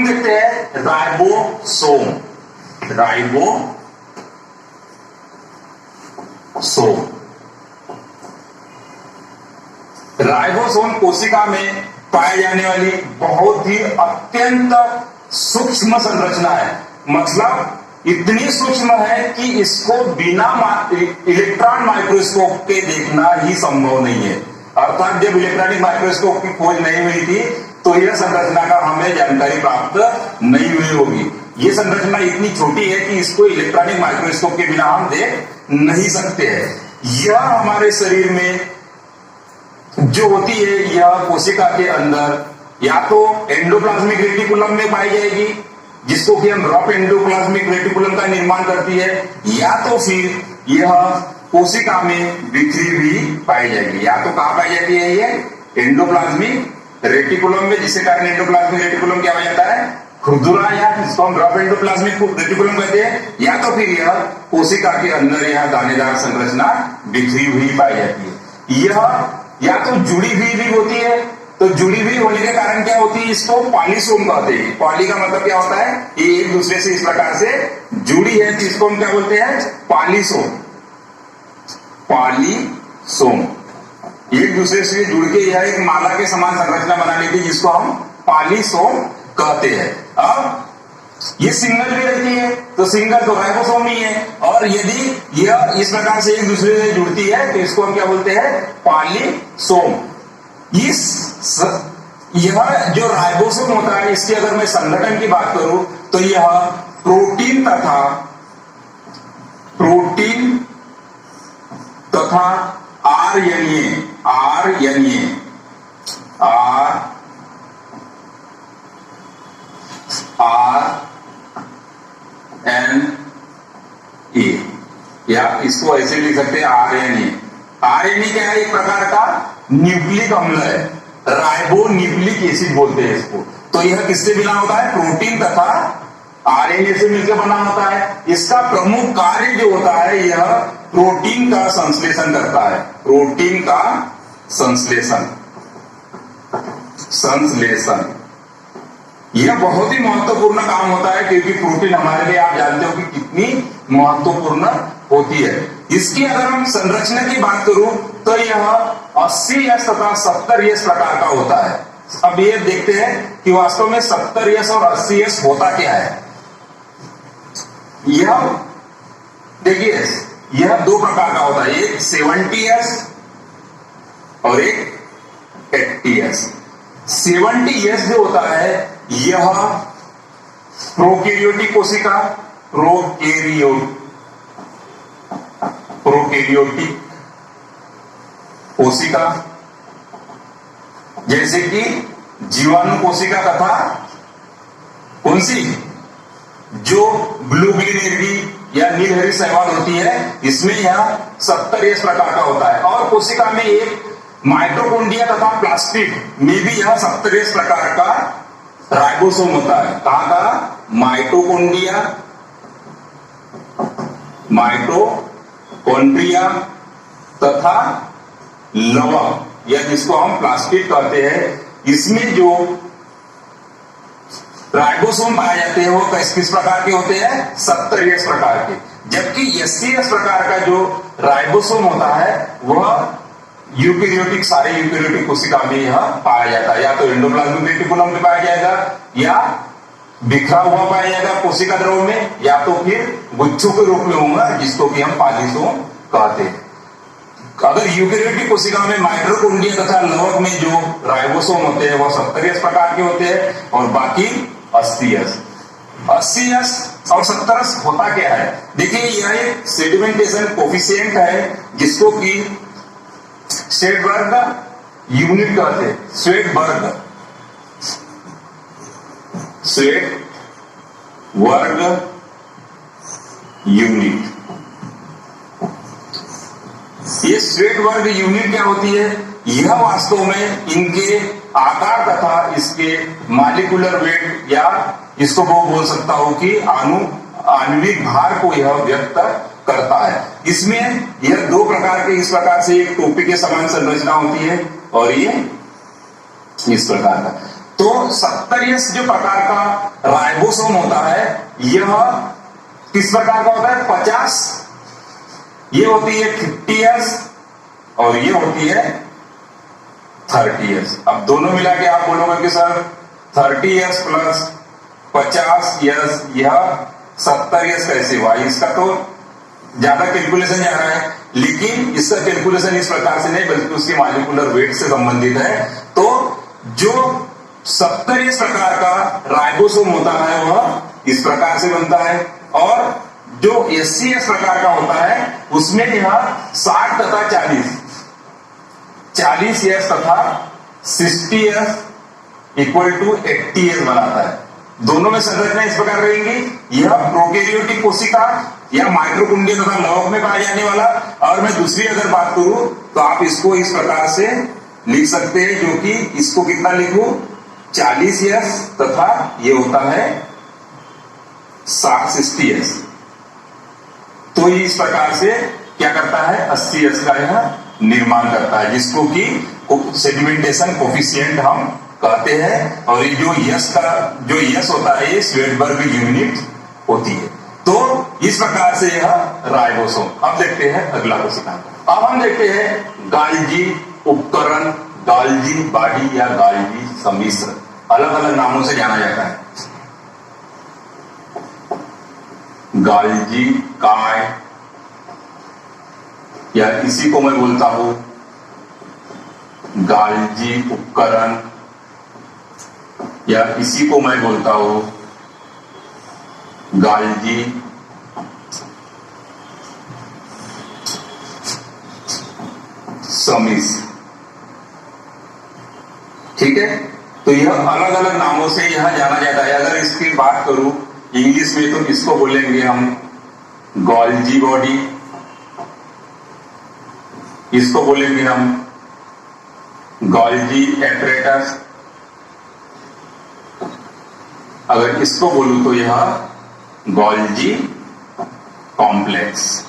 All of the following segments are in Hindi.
हम देखते हैं राइबोसोम। राइबोसोम कोशिका में पाए जाने वाली बहुत ही अत्यंत सूक्ष्म संरचना है। मतलब इतनी सूक्ष्म है कि इसको बिना इलेक्ट्रॉन माइक्रोस्कोप के देखना ही संभव नहीं है। अर्थात जब इलेक्ट्रॉनिक माइक्रोस्कोप की खोज नहीं हुई थी तो यह संरचना का हमें जानकारी प्राप्त नहीं हुई होगी। यह संरचना इतनी छोटी है कि इसको इलेक्ट्रॉनिक माइक्रोस्कोप के बिना हम देख नहीं सकते हैं। यह हमारे शरीर में जो होती है, यह कोशिका के अंदर या तो एंडोप्लाज्मिक रेटिकुलम में पाई जाएगी, जिसको कि हम रफ एंडोप्लाज्मिक रेटिकुलम का निर्माण करती है, या तो फिर यह कोशिका में बिखरी हुई पाई जाएगी। या तो कहां पाई जाती है ये एंडोप्लाज्मिक रेटिकुलम में, जिसके कारण एंडोप्लाज्मिक रेटिकुलम क्या हो जाता है खुरदुरा, या जिसको हम रफ एंडोप्लाज्मिक रेटिकुलम कहते हैं, या तो फिर यह कोशिका के अंदर यह दानेदार संरचना बिखरी हुई पाई जाती है। यह या तो जुड़ी हुई भी होती है, तो जुड़ी हुई होने के कारण क्या होती है, इसको पॉलीसोम कहते हैं। पॉली का मतलब क्या होता है, ये एक दूसरे से इस प्रकार से जुड़ी है, तो इसको हम क्या बोलते हैं पॉलीसोम। पॉलीसोम एक दूसरे से जुड़ के यह एक माला के समान संरचना बना लेती है, जिसको हम पॉलीसोम कहते हैं। अब ये सिंगल भी रहती है, तो सिंगल तो राइबोसोम ही है, और यदि यह इस प्रकार से एक दूसरे से जुड़ती है तो इसको हम क्या बोलते हैं पॉलीसोम। यह जो राइबोसोम होता है, इसके अगर मैं संगठन की बात करूं तो यह प्रोटीन तथा आरएनए या इसको ऐसे लिख सकते हैं आरएनए। आरएनए क्या है, एक प्रकार का न्यूक्लिक अम्ल है, राइबो न्यूक्लिक एसिड बोलते हैं इसको। तो यह किससे बना होता है, प्रोटीन तथा आरएनए से मिलकर बना होता है। इसका प्रमुख कार्य जो होता है, यह प्रोटीन का संश्लेषण करता है। प्रोटीन का संश्लेषण यह बहुत ही महत्वपूर्ण काम होता है, क्योंकि प्रोटीन हमारे लिए आप जानते हो कि कितनी महत्वपूर्ण होती है। इसकी अगर हम संरचना की बात करूं तो यह 80S तथा 70S प्रकार का होता है। अब ये देखते हैं कि वास्तव में 70S और 80S होता क्या है। यह देखिए, यह दो प्रकार का होता है, एक 70S और एक 80S। 70S जो होता है, यह प्रोकैरियोटिक कोशिका, प्रोकैरियोटिक कोशिका जैसे कि जीवाणु कोशिका तथा कौन सी जो ब्लू ग्रीन एलगी या नीलहरी शैवाल होती है, इसमें यह 70S प्रकार का होता है। और कोशिका में एक माइटोकॉन्ड्रिया तथा प्लास्टिड में भी यह 70S प्रकार का राइबोसोम होता है। कहां का, माइटोकॉन्ड्रिया तथा लवक, या जिसको हम प्लास्टिड कहते हैं, इसमें जो राइबोसोम पाए जाते हैं वो किस प्रकार के होते हैं, 70S प्रकार के। जबकि 80S प्रकार का जो राइबोसोम होता है वह यूकेरियोटिक, सारे यूकेरियोटिक कोशिका में यह पाया जाता है। या तो एंडोप्लाज्मिक रेटिकुलम में पाया जाएगा, या बिखरा हुआ पाया जाएगा कोशिका द्रव में, या तो फिर गुच्छों के रूप में होगा, जिसको कि हम पॉलीसोम कहते हैं। अगर यूकेरियोटिक कोशिका में माइटोकॉन्ड्रिया तथा लवक में जो राइबोसोम होते हैं वह 70S प्रकार के होते हैं, और बाकी 80S। 80S और 70S होता क्या है, देखिए यह एक सेडिमेंटेशन कोफिशिएंट है, जिसको कि स्वेटबर्ग यूनिट कहते हैं। Svedberg unit. ये स्वेटबर्ग यूनिट क्या होती है, यह वास्तव में इनके आकार तथा इसके मॉलिक्यूलर वेट, या इसको वो बोल सकता हूं कि आणविक भार को यह व्यक्त करता है। इसमें यह दो प्रकार के, इस प्रकार से एक टोपी के समान संरचना होती है, और ये इस प्रकार का। तो तो 70S जो प्रकार का राइबोसोम होता है, यह किस प्रकार का होता है? 50। ये होती है 50S और ये होती है 30S। अब दोनों मिला के आप बोलोगे कि सर 30S प्लस 50S यह 70S कैसे हुआ? इसका तो ज्यादा कैलकुलेशन जा रहा है, लेकिन इसका कैलकुलेशन इस प्रकार से नहीं बल्कि उसकी मॉलिक्यूलर वेट से संबंधित है। तो जो 70S प्रकार का राइबोसोम होता है वह इस प्रकार से बनता है, और जो 80S प्रकार का होता है उसमें यह 60 तथा 40S तथा 60S इक्वल टू 80S बनाता है। दोनों में संरचना इस प्रकार रहेंगी। यह प्रोकैरियोटिक कोशिका या माइटोकॉन्ड्रिया तथा लौह में पाया जाने वाला। और मैं दूसरी अगर बात करूं तो आप इसको इस प्रकार से लिख सकते हैं, जो कि इसको कितना लिखूं? 40S तथा ये होता है 60S। तो इस प्रकार से क्या करता है? 80S का यह निर्माण करता है, जिसको कि सेडिमेंटेशन कोफिशिएंट हम कहते हैं। और ये जो यस होता है ये स्वेडबर्ग यूनिट होती है। तो इस प्रकार से यह राइबोसोम। अब देखते हैं अगला कोशिका। अब हम देखते हैं गाल्जी उपकरण, गाल्जी बॉडी या गाल्जी सम्मिश्र, अलग अलग नामों से जाना जाता है। गाल्जी काय, या इसी को मैं बोलता हूं गाल्जी उपकरण, या इसी को मैं बोलता हूं गाल्जी सम्मिश्र। ठीक है, तो यह अलग अलग नामों से यह जाना जाता है। अगर इसकी बात करूं इंग्लिश में तो इसको बोलेंगे हम गोल्जी बॉडी, इसको बोलेंगे हम गोल्जी एपरेटस। अगर इसको बोलूं तो यह गोल्जी कॉम्प्लेक्स।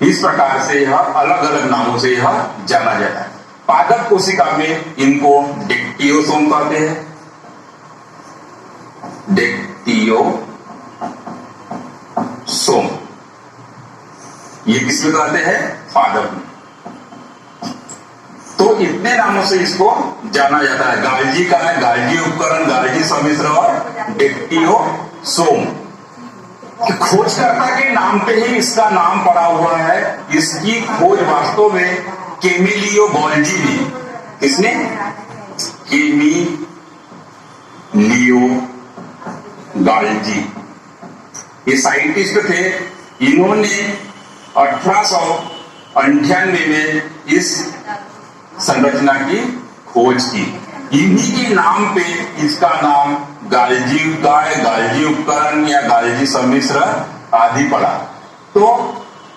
इस प्रकार से यह अलग अलग नामों से यह जाना जाता है। पादप कोशिका में इनको डेक्टियोसोम कहते हैं, डेक्टियोसोम। ये किसमें कहते हैं? पादप में। तो इतने नामों से इसको जाना जाता है। गाल्जी का है गाल्जी उपकरण, गाल्जी सम्मिश्र और डेक्टियोसोम। खोजकर्ता के नाम पे ही इसका नाम पड़ा हुआ है। इसकी खोज वास्तव में केमिलियो गोल्जी ने, किसने? केमिलियो गाल्जी, ये साइंटिस्ट थे। इन्होंने 1898 में इस संरचना की खोज की। इन्हीं के नाम पे इसका नाम गाल्जी काय, गाल्जी उपकरण या गाल्जी सम्मिश्र आदि पड़ा। तो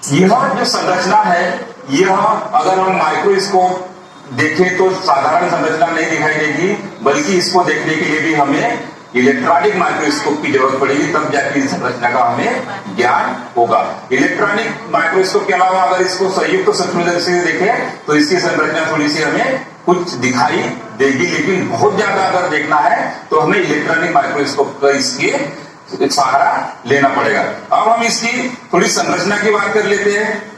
यह जो संरचना है, यह अगर हम माइक्रोस्कोप देखें तो साधारण संरचना नहीं दिखाई देगी, बल्कि इसको देखने के लिए भी हमें इलेक्ट्रॉनिक माइक्रोस्कोप की जरूरत पड़ेगी, तब जाके इस संरचना का हमें ज्ञान होगा। इलेक्ट्रॉनिक माइक्रोस्कोप के अलावा अगर इसको संयुक्त सूक्ष्मदर्शी से देखें तो इसकी संरचना थोड़ी सी हमें कुछ दिखाई देगी, लेकिन बहुत ज्यादा अगर देखना है तो हमें इलेक्ट्रॉनिक माइक्रोस्कोप का इसके सहारा लेना पड़ेगा। अब हम इसकी थोड़ी संरचना की बात कर लेते हैं।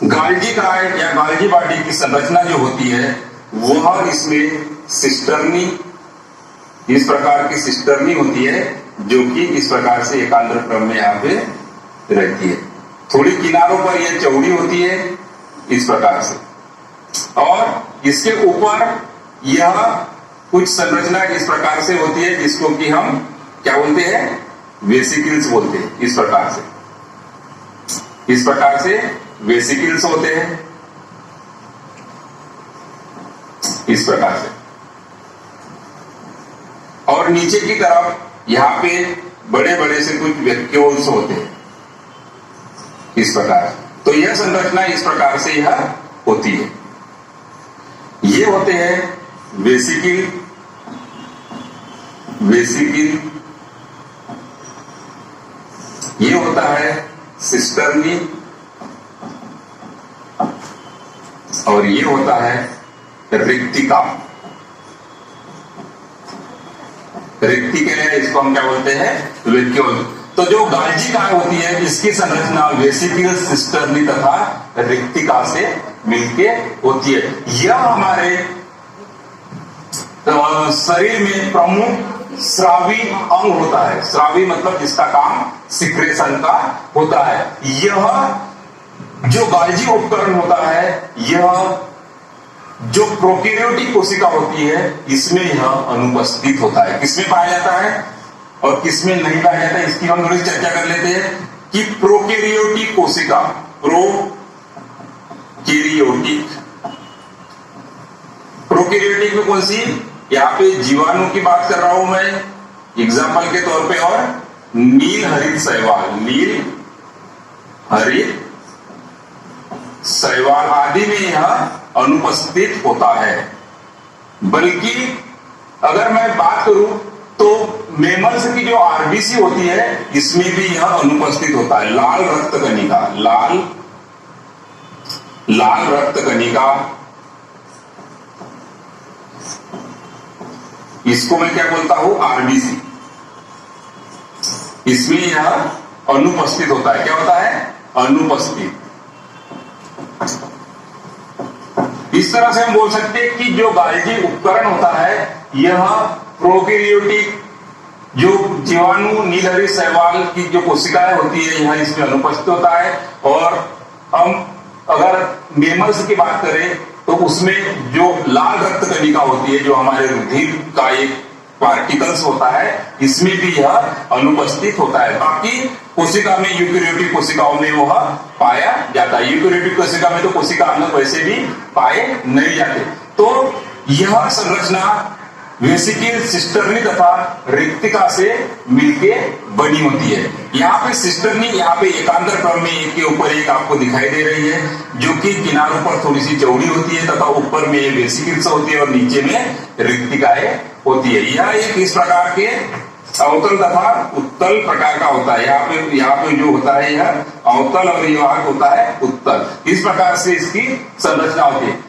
गाल्जी काय या गाल्जी बॉडी की संरचना जो होती है वह इसमें सिस्टर्नी, इस प्रकार की सिस्टर्नी होती है, जो कि इस प्रकार से एकांतर क्रम में यहाँ पे रहती है। थोड़ी किनारों पर यह चौड़ी होती है इस प्रकार से, और इसके ऊपर यह कुछ संरचना इस प्रकार से होती है, जिसको कि हम क्या बोलते हैं? वेसिकल्स बोलते हैं। इस प्रकार से वेसिकल्स होते हैं, इस प्रकार से। और नीचे की तरफ यहां पे बड़े बड़े से कुछ वैक्यूल्स होते हैं इस प्रकार। तो यह संरचना इस प्रकार से यह होती है। ये होते हैं वेसिकल, ये होता है सिस्टर्नी, और ये होता है रिक्तिका। रिक्तिका है, इसको हम क्या बोलते हैं, वैक्यूल। तो जो गाल्जी काय होती है, इसकी संरचना वेसिकल सिस्टर्नी तथा रिक्तिका से मिलके होती है। यह हमारे शरीर में प्रमुख स्रावी अंग होता है। स्रावी मतलब जिसका काम सिक्रेशन का होता है। यह जो गाल्जी उपकरण होता है, यह जो प्रोकैरियोटिक कोशिका होती है, इसमें यह अनुपस्थित होता है। किसमें पाया जाता है और किसमें नहीं पाया जाता है, इसकी हम थोड़ी चर्चा कर लेते हैं कि प्रोकैरियोटिक कोशिका, प्रोकैरियोटिक में कौन सी, यहां पे जीवाणु की बात कर रहा हूं मैं एग्जाम्पल के तौर पे, और नील हरित शैवाल, नील हरित शैवाल आदि में यह अनुपस्थित होता है। बल्कि अगर मैं बात करूं तो मेमल्स की जो आरबीसी होती है, इसमें भी यह अनुपस्थित होता है। लाल रक्त कणिका, लाल रक्त कणिका, इसको मैं क्या बोलता हूं, आरबीसी, इसमें यह अनुपस्थित होता है। क्या होता है, अनुपस्थित। इस तरह से हम बोल सकते हैं कि जो गाल्जी उपकरण होता है, यह प्रोकैरियोटिक जो जीवाणु नील हरित शैवाल की जो कोशिकाएं होती है, यह इसमें अनुपस्थित होता है। और हम अगर मेमल्स की बात करें तो उसमें जो लाल रक्त कणिका होती है, जो हमारे रुधिर का एक पार्टिकल्स होता है, इसमें भी यह अनुपस्थित होता है। बाकी कोशिका में, यूकेरियोटिक कोशिकाओं में वह पाया जाता है। यूकेरियोटिक कोशिका में तो कोशिका अंग वैसे भी पाए नहीं जाते। तो यह संरचना वेसिकल सिस्टर्नी तथा रिक्तिका से मिलके बनी होती है। यहाँ पे सिस्टर्नी, यहाँ पे एकांतर क्रम में एक के ऊपर एक आपको दिखाई दे रही है, जो कि किनारों पर थोड़ी सी चौड़ी होती है तथा ऊपर में वेसिकल्स होती है और नीचे में रिक्तिकाएं होती है। यह एक इस प्रकार के अवतल तथा उत्तल प्रकार का होता है। यहाँ पे जो होता है यह अवतल और यह होता है उत्तल। इस प्रकार से इसकी संरचना होती है।